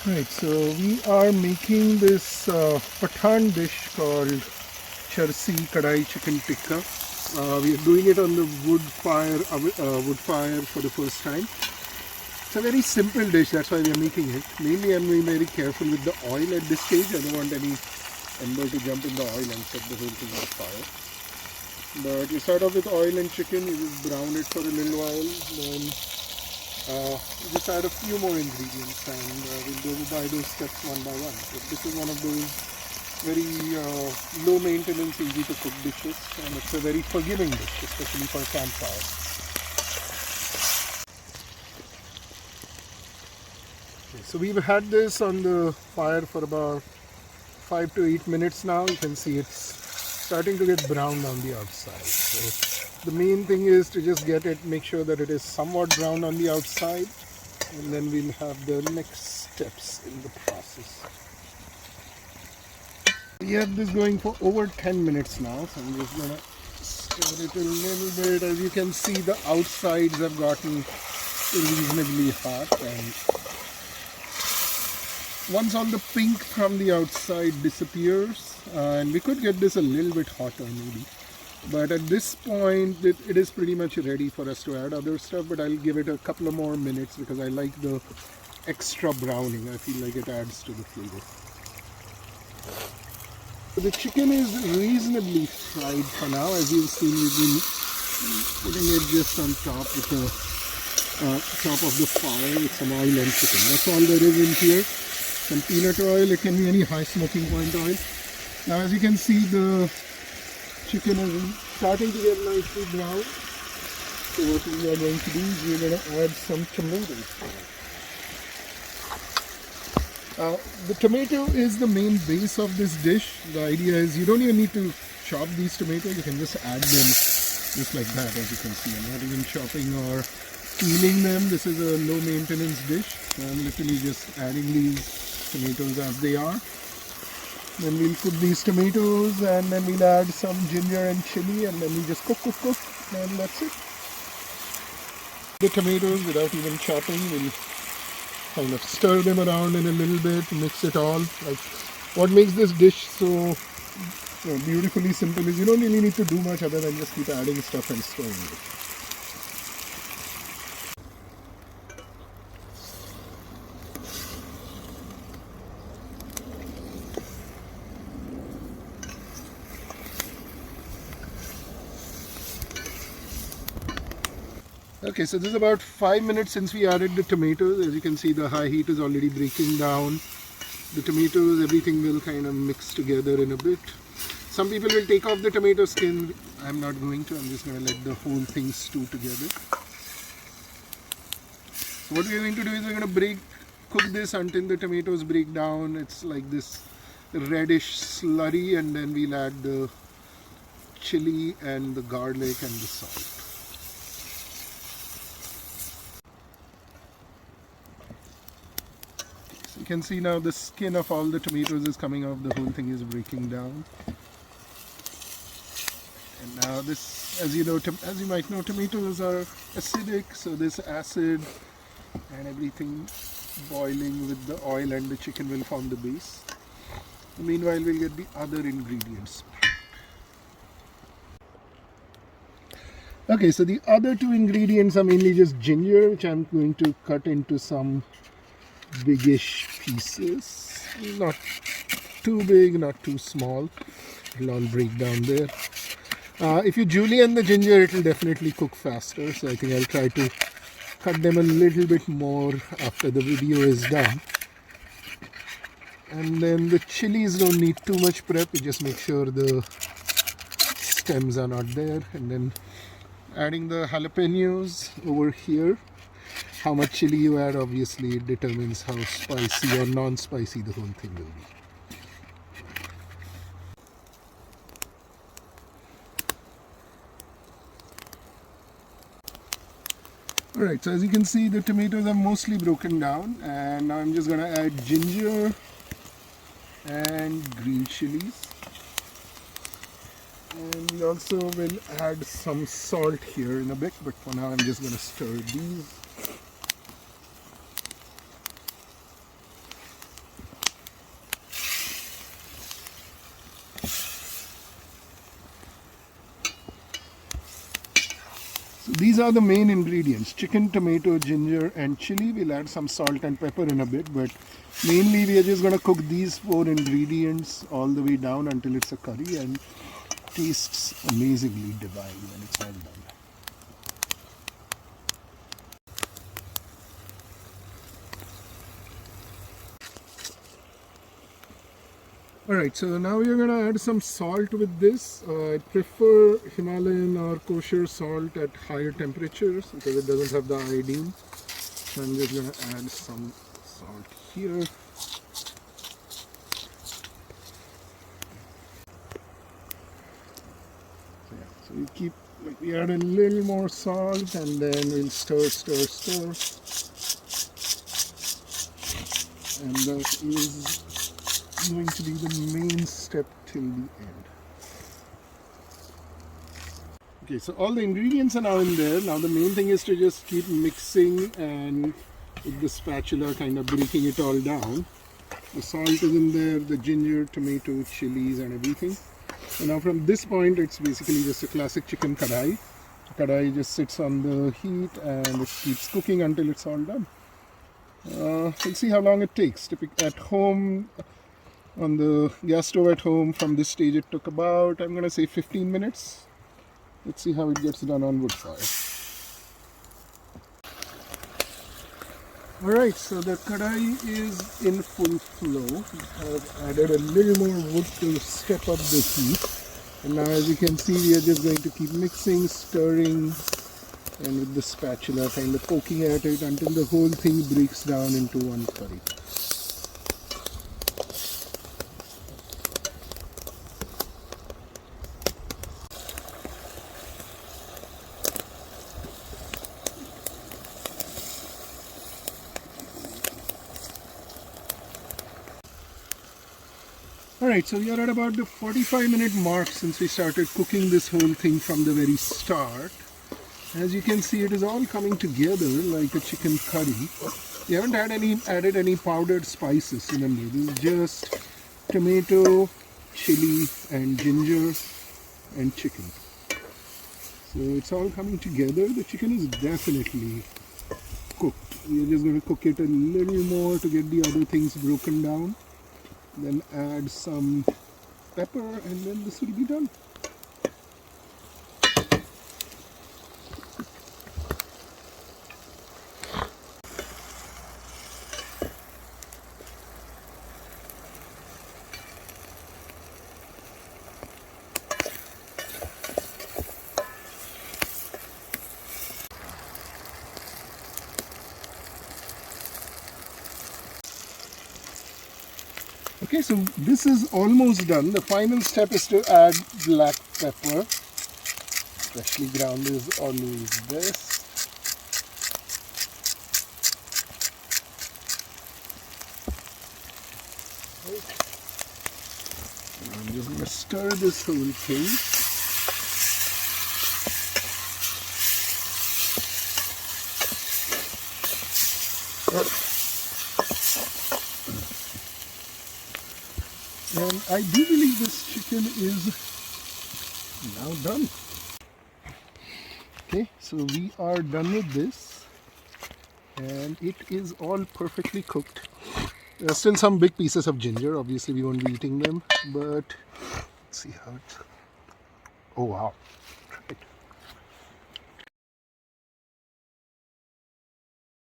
Right, so we are making this Pathan dish called Charsi Kadhai chicken tikka. We are doing it on the wood fire for the first time. It's a very simple dish, that's why we are making it. Mainly I'm being very careful with the oil at this stage. I don't want any ember to jump in the oil and set the whole thing on fire. But you start off with oil and chicken, you just brown it for a little while, then just add a few more ingredients and we'll go by those steps one by one. But this is one of those very low maintenance, easy to cook dishes, and it's a very forgiving dish, especially for campfire. Okay, so we've had this on the fire for about 5 to 8 minutes now. You can see it's starting to get browned on the outside. So the main thing is to just get it, make sure that it is somewhat brown on the outside, and then we'll have the next steps in the process. We have this going for over 10 minutes now, so I'm just gonna stir it a little bit. As you can see, the outsides have gotten reasonably hot, and once all the pink from the outside disappears, and we could get this a little bit hotter maybe, but at this point it is pretty much ready for us to add other stuff. But I'll give it a couple of more minutes because I like the extra browning. I feel like it adds to the flavor. The chicken is reasonably fried for now. As you've seen, we've been putting it just on top with the top of the fire with some oil and chicken. That's all there is in here. Some peanut oil. It can be any high smoking point oil. Now, as you can see, the chicken is starting to get nicely brown. So what we are going to do is we're going to add some tomatoes. The tomato is the main base of this dish. The idea is you don't even need to chop these tomatoes. You can just add them just like that. As you can see, I'm not even chopping or peeling them. This is a low maintenance dish. So I'm literally just adding these tomatoes as they are. Then we'll cook these tomatoes, and then we'll add some ginger and chili, and then we just cook, and that's it. The tomatoes, without even chopping, we'll kind of stir them around in a little bit, mix it all. Like, what makes this dish so beautifully simple is you don't really need to do much other than just keep adding stuff and stirring it. Okay, so this is about 5 minutes since we added the tomatoes. As you can see, the high heat is already breaking down the tomatoes. Everything will kind of mix together in a bit. Some people will take off the tomato skin. I'm not going to. I'm just going to let the whole thing stew together. So what we're going to do is we're going to cook this until the tomatoes break down. It's like this reddish slurry, and then we'll add the chili and the garlic and the salt. You can see now the skin of all the tomatoes is coming off. The whole thing is breaking down. And now this, as you might know, tomatoes are acidic, so this acid and everything boiling with the oil and the chicken will form the base. Meanwhile, we'll get the other ingredients. Okay, so the other two ingredients are mainly just ginger, which I'm going to cut into some biggish pieces. Not too big, not too small. It'll all break down there. If you julienne the ginger, it will definitely cook faster. So I think I'll try to cut them a little bit more after the video is done. And then the chilies don't need too much prep. You just make sure the stems are not there. And then adding the jalapenos over here. How much chili you add obviously determines how spicy or non-spicy the whole thing will be. Alright, so as you can see, the tomatoes are mostly broken down, and now I'm just going to add ginger and green chilies. And we also will add some salt here in a bit, but for now I'm just going to stir these. These are the main ingredients: chicken, tomato, ginger and chili. We'll add some salt and pepper in a bit, but mainly we are just going to cook these 4 ingredients all the way down until it's a curry and tastes amazingly divine when it's all done. Alright, so now we are going to add some salt with this. I prefer Himalayan or kosher salt at higher temperatures because it doesn't have the iodine. So I'm just going to add some salt here. So we add a little more salt and then we'll stir. And that is going to be the main step till the end. Okay, so all the ingredients are now in there. Now the main thing is to just keep mixing and with the spatula kind of breaking it all down. The salt is in there, the ginger, tomato, chilies and everything. So now from this point it's basically just a classic chicken kadhai. Kadhai just sits on the heat and it keeps cooking until it's all done. We'll see how long it takes. At home, on the gas stove at home, from this stage it took about, I'm going to say 15 minutes. Let's see how it gets done on wood fire. Alright, so the kadhai is in full flow. I've added a little more wood to step up the heat. And now as you can see, we are just going to keep mixing, stirring, and with the spatula kind of poking at it until the whole thing breaks down into one curry. Alright, so we are at about the 45-minute mark since we started cooking this whole thing from the very start. As you can see, it is all coming together like a chicken curry. We haven't added any powdered spices, remember. This is just tomato, chili and ginger and chicken. So it's all coming together. The chicken is definitely cooked. We are just going to cook it a little more to get the other things broken down. Then add some pepper and then this will be done. Okay, so this is almost done. The final step is to add black pepper. Freshly ground is always best. I'm just going to stir this whole thing. And I do believe this chicken is now done. Okay, so we are done with this and it is all perfectly cooked. There are still some big pieces of ginger, obviously we won't be eating them, but let's see how it's, oh wow, right.